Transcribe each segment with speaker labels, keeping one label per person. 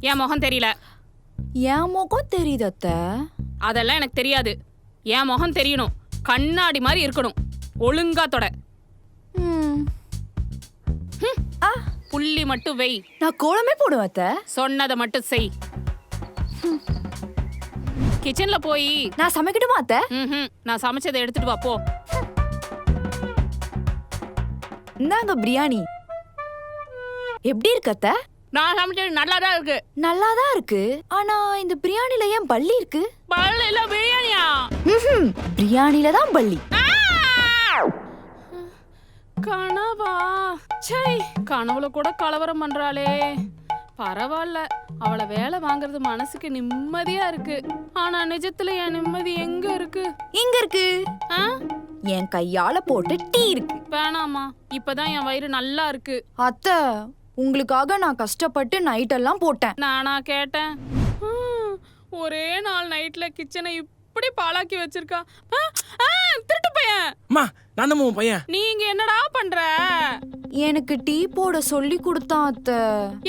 Speaker 1: என் முகம் தெரியல.
Speaker 2: என் முகம் தெரியுது அத்தை.
Speaker 1: அதெல்லாம் எனக்கு தெரியாது. என் முகம் தெரியணும். கண்ணாடி மாதிரி இருக்கணும். ஒழுங்கா தொட. புள்ளி மட்டும் வை.
Speaker 2: நான் கோலமே போடுவேன் அத்தை.
Speaker 1: சொன்னதை மட்டும் செய். கிச்சன்ல போய்
Speaker 2: நான் சமைக்கட்டுமா அத்தை?
Speaker 1: நான் சமைச்சதை எடுத்துட்டு வா போ.
Speaker 2: இந்தாங்க பிரியாணி. எப்படி இருக்கு அத்தை?
Speaker 1: நான் சமைச்சது நல்லாதான் இருக்கு.
Speaker 2: நல்லாதான் இருக்கு. ஆனா இந்த பிரியாணில ஏன் பல்லி இருக்கு?
Speaker 1: பல்லி இல்ல, பிரியாணியா?
Speaker 2: பிரியாணில தான் பல்லி.
Speaker 1: கனவா? சை, கனவுல கூட கலவரம் பண்றாளே. பரவாயில்ல, அவளை வேலை வாங்குறது மனசுக்கு நிம்மதியா இருக்கு. ஆனா நிஜத்துல என் நிம்மதி எங்க இருக்கு?
Speaker 2: இங்க இருக்கு. என் கையால போட்டு டீ இருக்கு.
Speaker 1: வேணாமா, இப்பதான் என் வயிறு நல்லா இருக்கு.
Speaker 2: அத்தை, உங்களுக்காக நான் கஷ்டப்பட்டு நைட் எல்லாம் போட்டேன்.
Speaker 1: நானா கேட்டேன்? ஒரே நாள் நைட்ல கிச்சனை இப்படி பாழாக்கி வச்சிருக்கா. திருட்டு பையன்.
Speaker 3: அம்மா, நான் தான் உன் பையன்.
Speaker 1: நீங்க என்னடா பண்ற?
Speaker 2: எனக்கு டீ போட சொல்லி கொடுத்தான் அத்தை.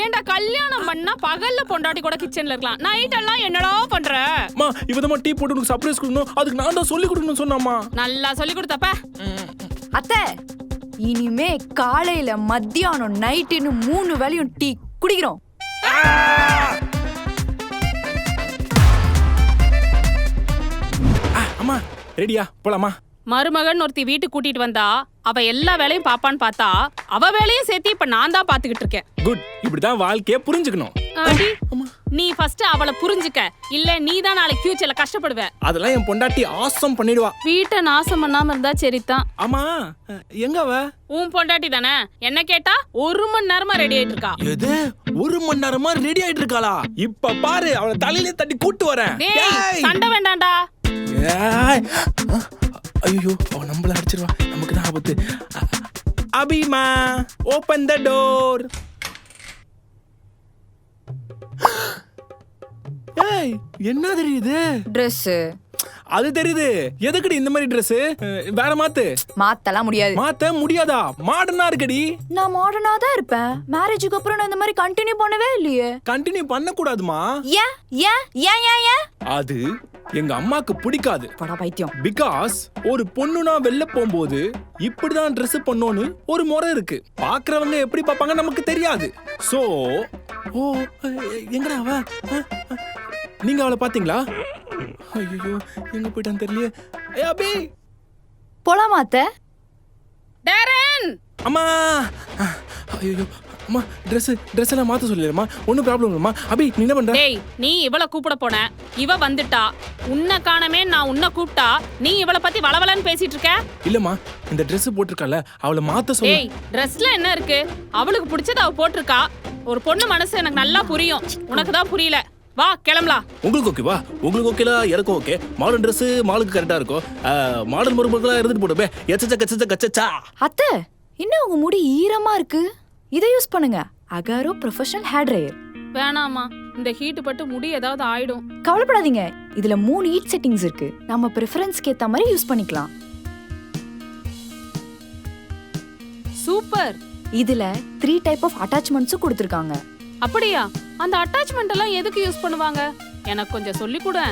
Speaker 1: ஏண்டா, கல்யாணம் பண்ணா பகல்ல பொண்டாட்டி கூட கிச்சன்ல இருக்கலாம், நைட் எல்லாம் என்னடா பண்ற?
Speaker 3: அம்மா, இவதமா டீ போட்டு உனக்கு சர்ப்ரைஸ் கொடுக்கணும், அதுக்கு நான் தான் சொல்லி கொடுக்கணும்னு சொன்னாமா.
Speaker 1: நல்லா சொல்லி கொடுத்தப்ப.
Speaker 2: அத்தை, இனிமே காலையில மத்தியானம் நைட்டுன்னு 3 வேளையும் டீ குடிக்கிறோம்.
Speaker 3: அம்மா, ரெடியா? போலாமா?
Speaker 1: மருமகன் ஒருத்தி வீட்டுக்கு கூட்டிட்டு வந்தா அவ எல்லா வேலையும் பாப்பான்னு பார்த்தா அவ வேலையும் சேர்த்து இப்ப நான் தான் பாத்துக்கிட்டு இருக்கேன்.
Speaker 3: குட். இப்படிதான் வாழ்க்கைய புரிஞ்சுக்கணும்.
Speaker 1: நீ ஃபர்ஸ்ட் அவளை புரிஞ்சுக்க, இல்ல நீ தான் நாளைக்கு ஃபியூச்சர்ல கஷ்டப்படுவ.
Speaker 3: அதெல்லாம் என் பொண்டாட்டி ஆசம் பண்ணிடுவா.
Speaker 1: வீட்டை நாசம் பண்ணாம இருந்தா சரிதான்.
Speaker 3: ஆமா, எங்க அவ?
Speaker 1: உன் பொண்டாட்டி தானே? என்ன கேட்டா 1 மணி நேரமா ரெடி ஆயிட்டு இருக்கா.
Speaker 3: எது 1 மணி நேரமா ரெடி ஆயிட்டு இருக்காளா? இப்ப பாரு, அவளை தலையிலே தட்டி கூட்டு வரேன்.
Speaker 1: சண்டை வேண்டாம்டா.
Speaker 3: ஐயோ, அவ நம்மள அடிச்சிருவா, நமக்கு தான் ஆபத்து. அபிமா, ஓபன் த டோர். ஏய், என்ன தெரியுது?
Speaker 2: Dress.
Speaker 3: அது தெரியுது. எதுக்குடி இந்த மாதிரி Dress? வேற மாத்து.
Speaker 2: மாத்தலாம் முடியாது.
Speaker 3: மாத்த முடியாதா? மாடர்னா இருக்கடி.
Speaker 2: நான் மாடர்னா தான் இருப்பேன். மேரேஜுக்கு அப்புறம் நான் இந்த மாதிரி கண்டினியூ பண்ணவே இல்லையே.
Speaker 3: கண்டினியூ பண்ண கூடாதுமா.
Speaker 2: ஏன் ஏன் ஏன் ஏன் ஏன்?
Speaker 3: அது எங்க அம்மாக்கு பிடிக்காது.
Speaker 2: படா பைத்தியம்.
Speaker 3: பிகாஸ் ஒரு பொண்ணுனா வெளில போகும்போது இப்படிதான் Dress பண்ணோன்னு ஒரு முறை இருக்கு. பாக்குறவங்க எப்படி பாப்பாங்க நமக்கு தெரியாது. சோ, ஓ, எங்கடா அவ? நீங்க அவளை பாத்தீங்களா? ஐயோ, எங்க போயிட்டான்னு தெரியலையே. அபி,
Speaker 2: போலாமா அத்தை?
Speaker 1: டேரன்.
Speaker 3: அம்மா, ஐயோ, அம்மா, Dress எல்லாம் மாத்த சொல்லிடுமா? ஒன்னும் ப்ராப்ளம் இல்லம்மா. அபி, நீ என்ன பண்ற?
Speaker 1: டேய், நீ இவளை கூப்பிட போன, இவ வந்துட்டா. உன்னை காணமே, நான் உன்னை கூப்பிட்டா நீ இவளை பத்தி வளவலன்னு பேசிட்டு இருக்க.
Speaker 3: இல்லம்மா, இந்த Dress போட்டிருக்கால, அவளை மாத்த சொல்லு.
Speaker 1: டேய், Dressல என்ன இருக்கு? அவளுக்கு பிடிச்சத அவ போட்டிருக்கா. ஒரு பொண்ணு மனசு எனக்கு நல்லா புரியும், உனக்கு தான் புரியல. வா, கிளம்பலாம்.
Speaker 3: உங்களுக்கு ஓகேவா? உங்களுக்கு ஓகேலா? எனக்கும் ஓகே. மாடர்ன் Dress மாலுக்கு கரெக்டா இருக்கும். மாடர்ன் மருமகளா இருந்துட்டு போடுவே. எச்சச்ச.
Speaker 2: அத்தை, இன்னும் உங்க முடி ஈரமா இருக்கு. இதை யூஸ் பண்ணுங்க. Agaro professional hair dryer.
Speaker 1: வேணாமா, இந்த ஹீட் பட்டு முடி ஏதாவது ஆயிடும்.
Speaker 2: கவலைப்படாதீங்க, இதுல 3 ஹீட் செட்டிங்ஸ் இருக்கு. நம்ம பிரெஃபரன்ஸ்க்கு ஏத்த மாதிரி யூஸ் பண்ணிக்கலாம்.
Speaker 1: சூப்பர்.
Speaker 2: இதுல 3 டைப் ஆஃப் அட்டாச்மெண்ட்ஸும் கொடுத்திருக்காங்க.
Speaker 1: அப்படியா? அந்த அட்டாச்மெண்ட் எல்லாம் எதுக்கு யூஸ் பண்ணுவாங்க? எனக்கு கொஞ்சம் சொல்லி கொடு.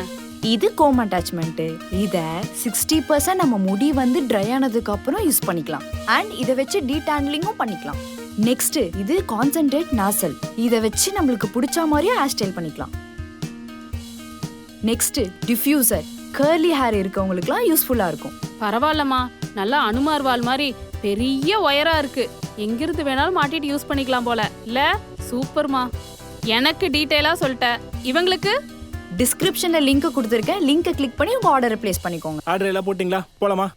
Speaker 2: இது கோம் அட்டாச்மெண்ட். இத 60% நம்ம முடி வந்து ட்ரை ஆனதுக்கு அப்புறம் யூஸ் பண்ணிக்கலாம். அண்ட் இத வச்சு டீடாங்கிளிங்கும் பண்ணிக்கலாம். நெக்ஸ்ட், இது கான்சென்ட்ரேட் நாசல். இத வச்சு நம்மளுக்கு பிடிச்ச மாதிரியே ஹேர் ஸ்டைல் பண்ணிக்கலாம். Next, diffuser. கர்லி ஹேர் இருக்கவங்களுக்குலாம் யூஸ்ஃபுல்லா இருக்கும்.
Speaker 1: பரவாயில்லம்மா, நல்லா அனுமார் வால் மாதிரி பெரிய ஒயரா இருக்கு. எங்கிருந்து வேணாலும் மாட்டிட்டு யூஸ் பண்ணிக்கலாம் போல. இல்ல, சூப்பர்மா. எனக்கு டீடைலா சொல்லிட்ட. இவங்களுக்கு
Speaker 2: டிஸ்கிரிப்ஷன்ல லிங்க் கொடுத்திருக்கேன். லிங்கை கிளிக் பண்ணி உங்க ஆர்டரை பிளேஸ் பண்ணிக்கோங்க.
Speaker 3: ஆர்டர் எல்லாம் போட்டிங்களா? போலாமா?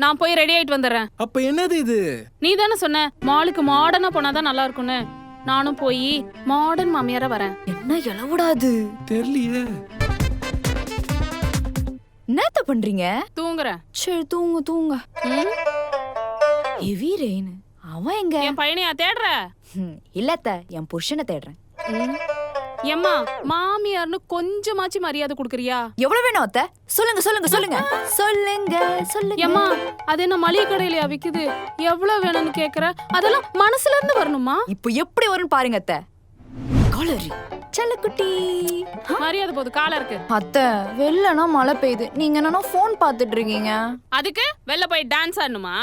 Speaker 1: நான் போய் ரெடி ஆயிட்டு வந்துடுறேன்.
Speaker 3: அப்ப என்னது இது?
Speaker 1: நீ தானே சொன்ன மாலுக்கு மாடர்னா போனாதான் நல்லா இருக்கும்னு. நானும் போய் மாடர்ன் மாமியாரா வரேன்.
Speaker 2: என்ன எழவுடாது
Speaker 3: தெரியலையே.
Speaker 2: என்னத்த பண்றீங்க?
Speaker 1: தூங்குறேன்.
Speaker 2: சரி, தூங்க. Heavy rain. அவன் எங்க?
Speaker 1: என் பையனையா தேடுற?
Speaker 2: இல்லத்த, என் புருஷனை தேடுறேன்.
Speaker 1: ஏம்மா மாமியார்னு கொஞ்சமாச்சு மரியாதை கொடுக்குறியா?
Speaker 2: எவ்வளவு வேணும் அத்தை? சொல்லுங்க சொல்லுங்க சொல்லுங்க சொல்லுங்க சொல்லுங்க.
Speaker 1: ஏம்மா அது என்ன மளிகை கடையிலயா விக்குது? எவ்வளவு வேணும்னு கேக்குற? அதெல்லாம் மனசுல இருந்து வரணுமா?
Speaker 2: இப்போ எப்படி வரும்னு பாருங்க அத்தை. காலரி செல்லக்குட்டி.
Speaker 1: மரியாதை போது கால இருக்கு.
Speaker 2: அத்தை வெள்ளனா மழை பெய்யுது, நீங்க என்னன்னா போன் பாத்துட்டு இருக்கீங்க.
Speaker 1: அதுக்கு வெளில போய் டான்ஸ் ஆடணுமா?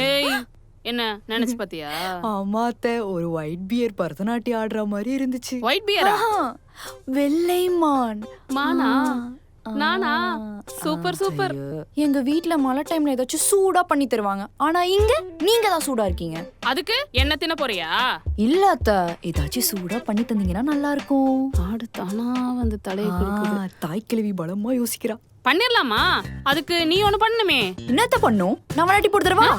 Speaker 1: ஏய் என்ன நினைச்சு பாத்தியா?
Speaker 2: ஆமா அத்தை, ஒரு ஒயிட் பியர் பரதநாட்டியம் ஆடுற மாதிரி இருந்துச்சு.
Speaker 1: ஒயிட் பியரா?
Speaker 2: வெள்ளை மான்.
Speaker 1: மானா? நானா? Super super.
Speaker 2: எங்க வீட்ல மழை டைம்ல ஏதாச்சும் சூடா பண்ணி தருவாங்க, ஆனா இங்க நீங்க தான் சூடா இருக்கீங்க.
Speaker 1: அதுக்கு என்ன தின்ன போறியா?
Speaker 2: இல்ல அத்தை, ஏதாச்சும் சூடா பண்ணி தந்தீங்கன்னா நல்லா இருக்கும்.
Speaker 1: ஆடு தானா வந்து தலையை குலுக்குது.
Speaker 2: தாய் கிழவி பலமா யோசிக்கிறா.
Speaker 1: பண்ணிரலாமா? அதுக்கு நீ ஒண்ணு பண்ணுமே.
Speaker 2: என்னத்த பண்ணும்? நான் விளையாட்டி போட்டு தரவா?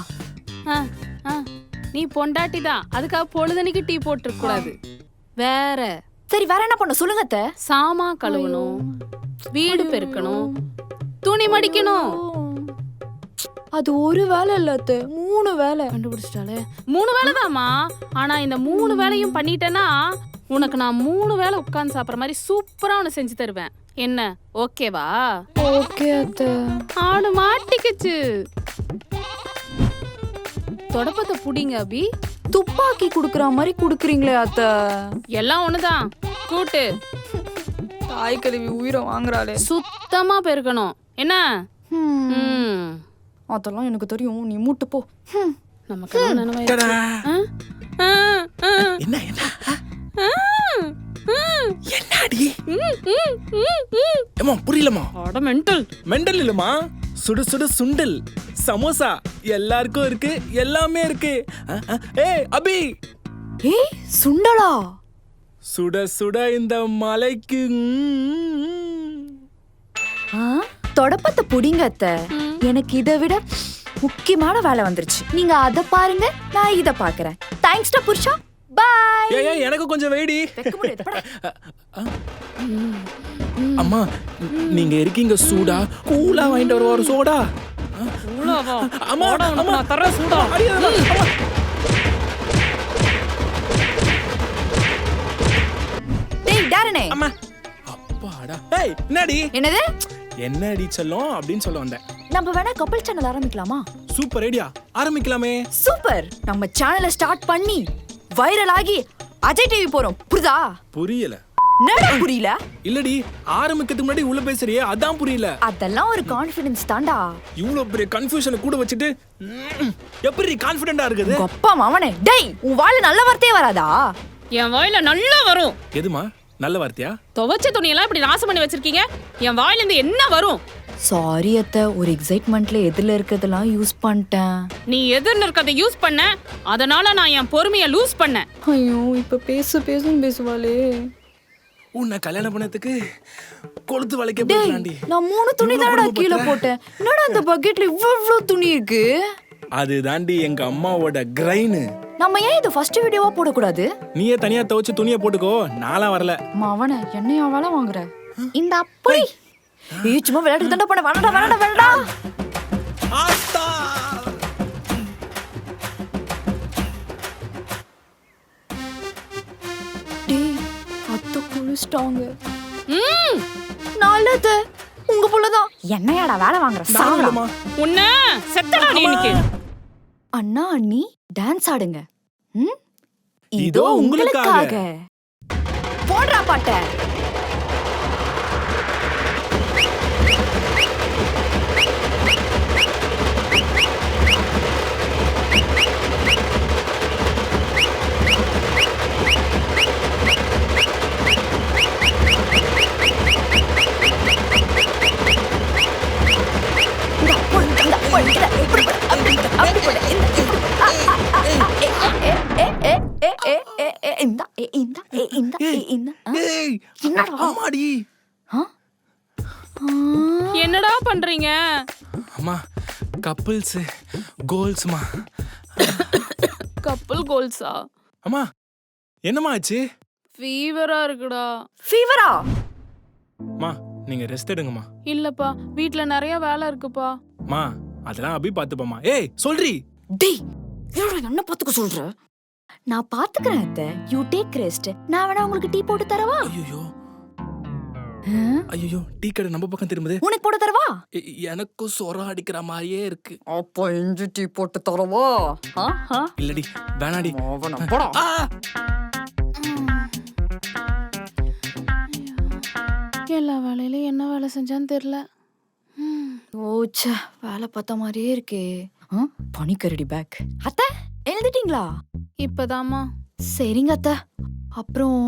Speaker 1: நீ பொண்டாட்டி தான், அதுக்காக பொழுதனைக்கு டீ போட்டுருக்க கூடாது. வேற
Speaker 2: சரி, வேற என்ன பண்ண சொல்லுங்க அத்தை.
Speaker 1: சாமா கழுவணும், வீடு பெருக்கணும், துணி மடிக்கணும்.
Speaker 2: அது ஒரு வேலை இல்ல அத்தை, 3 வேலை.
Speaker 1: கண்டுபிடிச்சிட்டாலே 3 வேலை தாமா. ஆனா இந்த 3 வேலையும் பண்ணிட்டேன்னா உனக்கு நான் 3 வேலை உட்கார்ந்து சாப்பிட்ற மாதிரி சூப்பரா உனக்கு செஞ்சு தருவேன். என்ன ஓகேவா?
Speaker 2: ஓகே அத்தை.
Speaker 1: ஆடு மாட்டிக்கிச்சு. தொடப்பத்தை புடிங்க அபி.
Speaker 2: துப்பாக்கி குடுக்கற மாதிரி குடுக்குறீங்களே அத்தை.
Speaker 1: எல்லாம் ஒண்ணுதான், கூட்டு.
Speaker 2: தாய் கழுவி உயிரை வாங்குறாளே.
Speaker 1: சுத்தமா பெருக்கணும் என்ன?
Speaker 2: அதெல்லாம் எனக்கு தெரியும், நீ மூட்டு போ.
Speaker 1: நமக்கு
Speaker 3: என்ன என்னடி? ஏமா புரியலமா?
Speaker 1: மெண்டல்
Speaker 3: மெண்டல் இல்லமா, சுடு சுடு சுண்டல் சமோசா எல்லாருக்கும் இருக்கு, எல்லாமே இருக்கு. ஏய் அபி.
Speaker 2: ஏய் சுண்டலா?
Speaker 3: சுட சுட இந்த மலைக்கு.
Speaker 2: தொடப்பத்தை புடிங்க அத்தை. எனக்கு இதை விட முக்கியமான வேலை வந்துருச்சு. நீங்க அத பாருங்க, நான் இத பாக்குறேன். தேங்க்ஸ் டா புருஷா. பை.
Speaker 3: ஏய் எனக்கு கொஞ்சம் வெயிடி. அம்மா நீங்க இருக்கீங்க சூடா, கூலா வாங்கிட்டு வர ஒரு சோடா.
Speaker 1: கூலாவா?
Speaker 3: அம்மா
Speaker 1: அம்மா தர சூடா.
Speaker 2: டேய் டாரனே.
Speaker 3: அம்மா அப்பாடா. ஏய் என்னடி?
Speaker 2: என்னது?
Speaker 3: என்னடி செல்லம் அப்படின்னு சொல்ல வந்தேன்.
Speaker 2: நம்ம வேணா கப்பல் சேனல் ஆரம்பிக்கலாமா?
Speaker 3: சூப்பர் ஐடியா, ஆரம்பிக்கலாமே.
Speaker 2: சூப்பர். நம்ம சேனலை ஸ்டார்ட் பண்ணி வைரல் ஆகி அஜய் டிவி போறோம். புரியுதா?
Speaker 3: புரியல.
Speaker 2: என்னடா புரியல?
Speaker 3: இல்லடி, ஆரம்பிக்கிறதுக்கு முன்னாடி உள்ள பேசுறியே அதான் புரியல.
Speaker 2: அதெல்லாம் ஒரு கான்ஃபிடன்ஸ் தான்டா.
Speaker 3: இவ்வளவு பெரிய கன்ஃபியூஷனை கூட வச்சுட்டு எப்படி கான்ஃபிடென்ட்டா இருக்குது?
Speaker 2: அப்பா மாவனே. டேய் உன் வாயில நல்ல வார்த்தையே வராதா?
Speaker 1: என் வாயில நல்லா வரும்.
Speaker 3: எதுமா நல்ல வார்த்தையா?
Speaker 1: துவைச்ச துணியெல்லாம் இப்படி நாசம் பண்ணி வச்சிருக்கீங்க, என் வாயில இருந்து என்ன வரும்?
Speaker 2: சாரி அத்தை, ஒரு எக்ஸைட்மெண்ட்ல எதுல இருக்கிறதெல்லாம் யூஸ் பண்ணிட்டேன்.
Speaker 1: நீ எதிர்ல இருக்கதை யூஸ் பண்ண, அதனால நான் என் பொறுமையை லூஸ் பண்ணேன்.
Speaker 2: ஐயோ இப்ப பேசுன்னு பேசுவாளே.
Speaker 3: உன்னை கல்யாணம் பண்ணதுக்கு கொளுத்து வளைக்க
Speaker 2: டேய்
Speaker 3: போறாண்டி.
Speaker 2: நான் 3 துணி தானடா கீழே போட்டேன். என்னடா அந்த பக்கெட்ல இவ்ளோ துணி இருக்கு?
Speaker 3: அது தாண்டி எங்க அம்மாவோட கிரைன்.
Speaker 2: நம்ம ஏன் இது ஃபர்ஸ்ட் வீடியோவா போட கூடாது?
Speaker 3: நீயே தனியா துவைச்சு துணியை போட்டுக்கோ, நாளா வரல.
Speaker 2: மாவனே என்னையா வேலை வாங்குற? இந்த அப்படி ஏய் சும்மா விளையாட்டு தண்டை பண்ண வேணடா.
Speaker 3: ஆத்தா
Speaker 2: டேய் அத்தை குளிச்சிட்டாங்க. நல்லது, உங்க புள்ளதான். என்னையாடா வேலை வாங்குற? சாவலாமா?
Speaker 1: உன்ன செத்தடா நீ இன்னைக்கு.
Speaker 2: அண்ணா அண்ணி டான்ஸ் ஆடுங்க.
Speaker 3: இதோ உங்களுக்காக.
Speaker 2: போடுறா பாட்ட.
Speaker 1: என்னடா பண்றீங்க?
Speaker 3: அம்மா கப்பிள்ஸ் கோல்ஸ்மா.
Speaker 1: கப்பல் கோல்ஸா?
Speaker 3: அம்மா என்னம்மா ஆச்சு?
Speaker 1: ஃபீவரா இருக்குடா.
Speaker 2: ஃபீவரா?
Speaker 3: மா நீங்க ரெஸ்ட் எடுங்கம்மா.
Speaker 1: இல்லப்பா வீட்ல நிறைய வேலை இருக்குப்பா.
Speaker 3: மா அதெல்லாம் அபி பாத்துப்பாமா. ஏய் சொல்றி.
Speaker 2: டேய் என்ன பாத்துக்க சொல்ற? நான் பாத்துக்கிறேன் அத்தை. You take rest. நான் வேணா உங்களுக்கு டீ போட்டு தரவா?
Speaker 3: ஐயோ டீ கடை நம்ம பக்கம் திரும்புது.
Speaker 2: உனக்கு போட்டு தரவா?
Speaker 3: எனக்கும் சொரம் அடிக்கிற மாதிரியே இருக்கு.
Speaker 2: அப்போ இஞ்சி டீ போட்டு தரவா?
Speaker 3: இல்லடி வேணாடி.
Speaker 2: போடா.
Speaker 1: எல்லா வேலையிலும் என்ன வேலை செஞ்சான்னு தெரியல.
Speaker 2: ஓச்சா, வேலை பார்த்த மாதிரியே இருக்கே. பனிக்கரடி பேக். அத்தை எழுதிட்டீங்களா?
Speaker 1: இப்பதாம்மா.
Speaker 2: சரிங்க அத்தை. அப்புறம்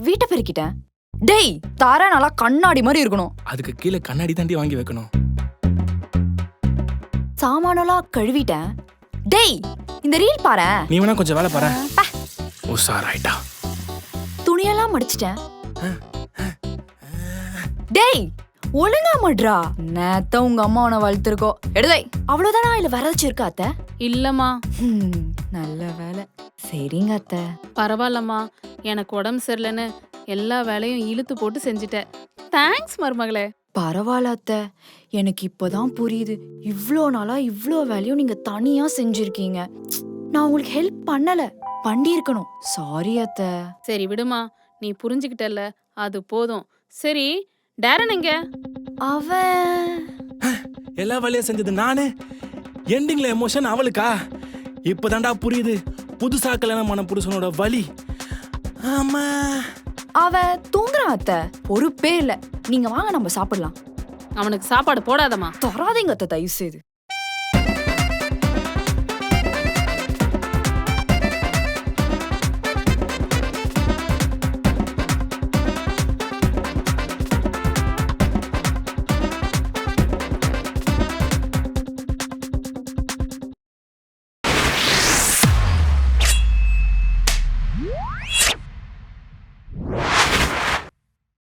Speaker 2: வீட்டை பெருக்கிட்டேன். டேய், தாரா நல்லா கண்ணாடி மாதிரி இருக்கணும்.
Speaker 3: அதுக்கு கீழே கண்ணாடி தாண்டி வாங்கி வைக்கணும்.
Speaker 2: சாமானெல்லாம் கழுவிட்டேன். டேய், இந்த ரீல் பாரு.
Speaker 3: நீ வேணா கொஞ்சம் வேலை பாரு. உஷாராயிட்டா.
Speaker 2: துணியெல்லாம் மடிச்சிட்டேன். டேய், ஒழுங்கா மட்ரா. நேத்த உங்க அம்மா உன வளர்த்துருக்கோம். எடுதை. அவ்வளவுதானா இல்ல வேற ஏதாச்சும் இருக்கா அத்தை?
Speaker 1: இல்லம்மா.
Speaker 2: நல்ல வேலை. சரிங்க அத்தை.
Speaker 1: பரவாயில்லம்மா, எனக்கு உடம்பு சரியில்லைன்னு எல்லா வேலையும் இழுத்து போட்டு செஞ்சுட்டேன். தேங்க்ஸ் மருமகளே.
Speaker 2: பரவாயில்ல அத்தை. எனக்கு இப்பதான் புரியுது. இவ்ளோ நாளா இவ்ளோ வேலையும் நீங்க தனியா செஞ்சிருக்கீங்க. நான் உங்களுக்கு ஹெல்ப் பண்ணல, பண்ணிருக்கணும். சாரி அத்தை.
Speaker 1: சரி விடுமா, நீ புரிஞ்சுக்கிட்டல, அது போதும். சரி, டேரன் எங்க?
Speaker 2: அவன்
Speaker 3: எல்லா வேலையும் செஞ்சது நானு. எண்டிங்ல எமோஷன் அவளுக்கா? இப்பதான்டா புரியுது புதுசா கல்யாணம் பண்ண புருஷனோட வலி. ஆமா,
Speaker 2: அவன் தூங்குறான் அத்தை. பொறுப்பே இல்ல. நீங்க வாங்க நம்ம சாப்பிடலாம்.
Speaker 1: அவனுக்கு சாப்பாடு போடாதம்மா.
Speaker 2: தராதீங்க அத்தை, தயவு செய்து.